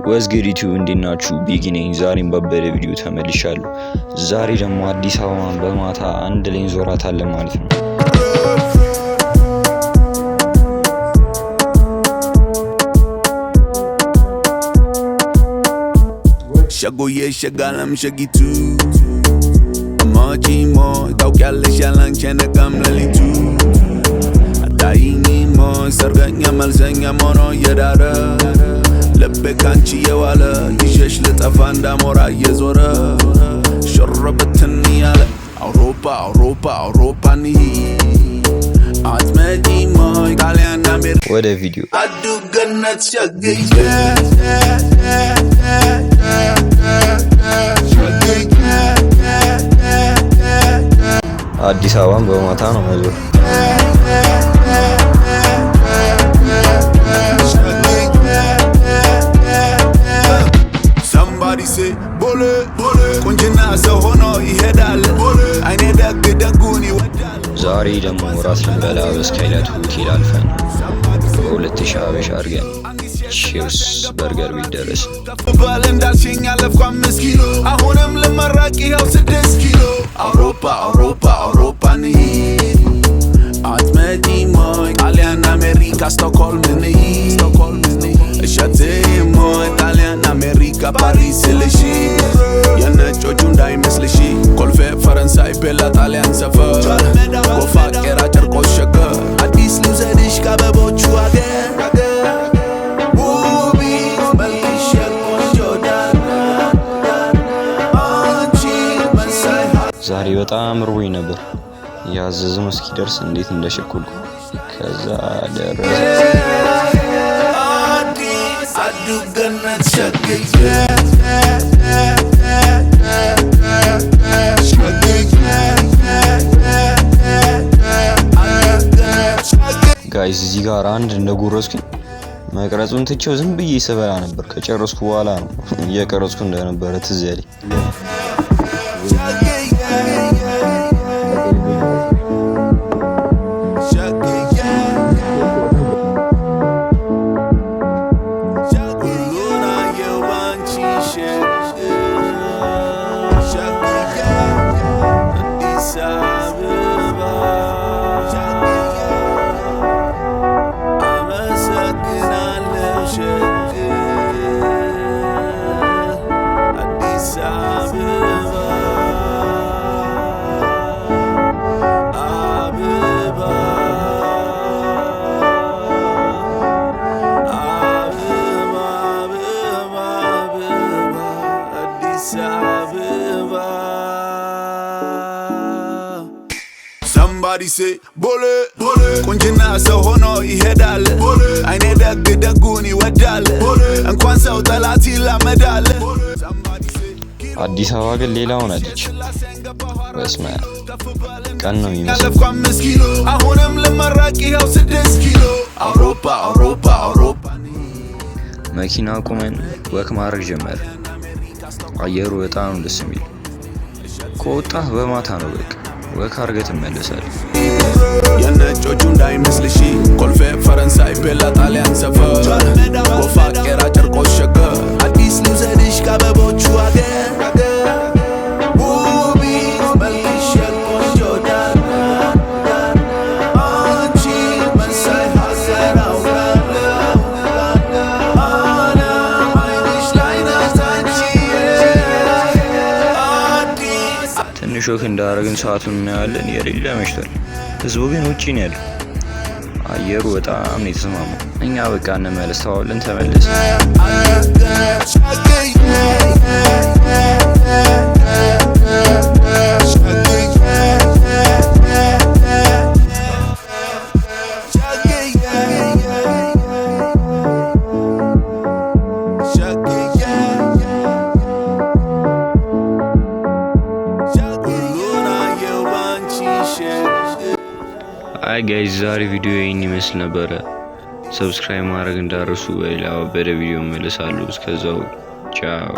ወዝጌድ ዩቲዩብ እንዲናችሁ ቢጊኒንግ ዛሬም በበደ ቪዲዮ ተመልሻለሁ። ዛሬ ደግሞ አዲስ አበባን በማታ አንድ ላይ እንዞራታለን ማለት ነው። ሸጎዬ ሸጋለም ሸጊቱ አማጂሞ ታውቂያለሽ ያላንቺ ነጋም ለሊቱ አታይኝሞ ሰርገኛ መልሰኛ ሞኖ የዳረ ልቤ ካንቺ የዋለ ይዤሽ ልጠፋ እንዳሞራ እየዞረ ሸረበትን ያለ አውሮፓ አውሮፓ አውሮፓ አትመጪሞ ጣሊያን አሜሪካ ወደ ቪዲዮ አዱ ገነት ሸገይ አዲስ አበባን በማታ ነው መዞር። somebody say ቦሌ ቁንጅና ሰው ሆኖ ይሄዳል አይኔ ደግ ደጉን ይወዳል። ዛሬ ደግሞ ራስ ልንበላ በስካይላይት ሆቴል አልፈን በ2000 ሀበሻ አድርገን ቺርስ በርገር ቢደረስ ባል እንዳልሽኝ አለፍኩ 5 ኪሎ አሁንም ልመራቅ ይኸው 6 ኪሎ አውሮፓ አውሮፓ አውሮፓ አትመጪሞ ጣሊያን አሜሪካ ስቶክሆልም እሸቴሞ ጣሊያን አሜሪካ ፓሪስ ልሽ የነጮቹ እንዳይመስልሽ ኮልፌ ፈረንሳይ ቤላ ጣሊያን ሰፈር ጎፋ ቄራ ጨርቆስ ሸገር አዲስ ልውሰድሽ ከአበቦቹ አገር ዛሬ በጣም ርቦኝ ነበር። ያዘዝነው እስኪደርስ እንዴት እንደሸኮልኩ ከዛ ደረሰ። አዱ ገነት ሸገይ ጋይስ እዚህ ጋር አንድ እንደጎረስኩኝ መቅረጹን ትቼው ዝም ብዬ ስበላ ነበር። ከጨረስኩ በኋላ ነው እየቀረጽኩ እንደነበረ ትዝ ያለኝ። somebody say ቦሌ ቁንጅና ሰው ሆኖ ይሄዳል አይኔ ደግ ደጉን ይወዳል እንኳን ሰው ጠላት ይላመዳል። አዲስ አበባ ግን ሌላ ሆናለች። በስመ አብ ቀን ነው የሚመስለው። 5 ኪሎ አሁንም ልመራቅ ይኸው 6 ኪሎ አውሮፓ አውሮፓ አውሮፓ መኪና ቆመን ወክ ማድረግ ጀመር። አየሩ በጣም ደስ የሚል ከወጣህ በማታ ነው በቃ ወክ አድርገህ ትመለሳለህ። የነጮቹ እንዳይመስልሽ ኮልፌ ፈረንሳይ ቤላ ጣሊያን ሰፈር ጎፋ ቄራ ጨርቆስ ሸገር አዲስ ልውሰድሽ ከአበቦቹ አገር ሾክ እንዳደረግን ሰዓቱን እናያለን። የሌላ መሽቷል። ህዝቡ ግን ውጪ ነው ያለው። አየሩ በጣም ነው የተስማማው። እኛ በቃ እንመለስ ተባብለን ተመለስ። አይ ጋይስ ዛሬ ቪዲዮ ይሄን ይመስል ነበር። ሰብስክራይብ ማድረግ እንዳትረሱ። በሌላ ቪዲዮ እመለሳለሁ። እስከዛው ቻው።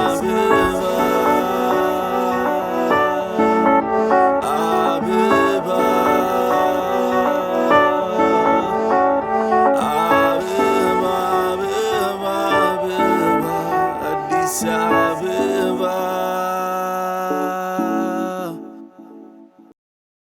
ሰዓት